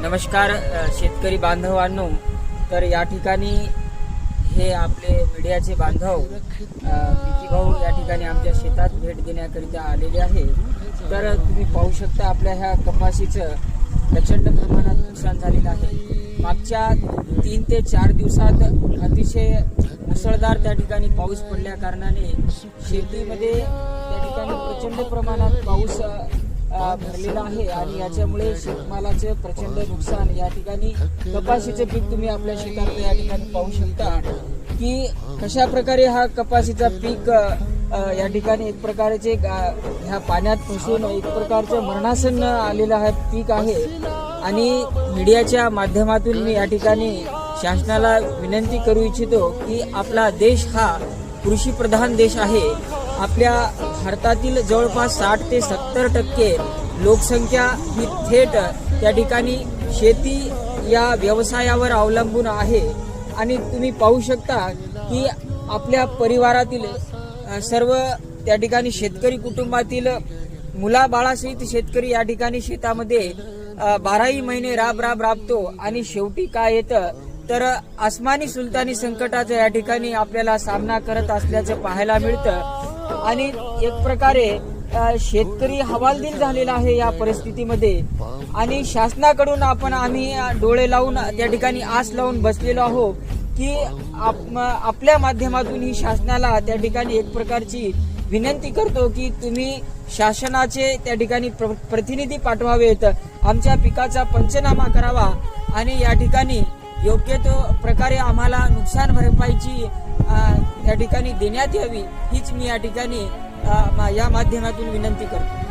नमस्कार शेतकरी बांधवांनो, तर या ठिकाणी हे आपले मीडियाचे बांधव पिकी भाऊ या ठिकाणी आमच्या शेतात भेट देण्याकरिता आलेले आहे। तर तुम्ही पाहू शकता आपल्या ह्या कपाशीचं प्रचंड प्रमाणात नुकसान झालेलं आहे। मागच्या 3 ते 4 दिवसात अतिशय मुसळधार त्या ठिकाणी पाऊस पडल्या कारणाने शेतीमध्ये त्या ठिकाणी प्रचंड प्रमाणात पाऊस भरलेला आहे आणि याच्यामुळे शेतमालाचे प्रचंड नुकसान या ठिकाणी कपाशीचे पीक तुम्ही आपल्या शेतात या ठिकाणी पाहू शकता की कशा प्रकारे हा कपाशीचा पीक या ठिकाणी एक प्रकारचे ह्या पाण्यात फसून एक प्रकारचं मरणासन्न आलेलं हा पीक आहे। आणि मीडियाच्या माध्यमातून मी या ठिकाणी शासनाला विनंती करू इच्छितो की आपला देश हा कृषी प्रधान देश आहे। आपल्या भारतातील जवळपास 60 ते 70% लोकसंख्या ही थेट त्या ठिकाणी शेती या व्यवसायावर अवलंबून आहे। आणि तुम्ही पाहू शकता की आपल्या परिवारातील सर्व त्या ठिकाणी शेतकरी कुटुंबातील मुलाबाळासहित शेतकरी या ठिकाणी शेतामध्ये 12ही महिने राबतो आणि शेवटी काय येतं तर आसमानी सुलतानी संकटाचा या ठिकाणी आपल्याला सामना करत असल्याचं पाहायला मिळतं। आणि एक प्रकारे शेतकरी हवालदिल झालेला आहे या परिस्थितीमध्ये। आणि शासनाकडून आम्ही डोळे लावून त्या ठिकाणी आस लावून बसलेलो आहोत की आपल्या माध्यमातून ही शासनाला त्या ठिकाणी एक प्रकारची विनंती करतो की तुम्ही शासनाचे त्या ठिकाणी प्रतिनिधी पाठवावेत, आमच्या पिकाचा पंचनामा करावा आणि या ठिकाणी योग्य तो प्रकारे आम्हाला नुकसान भरपाईची त्या ठिकाणी देण्यात यावी, हीच मी या ठिकाणी या माध्यमातून विनंती करतो।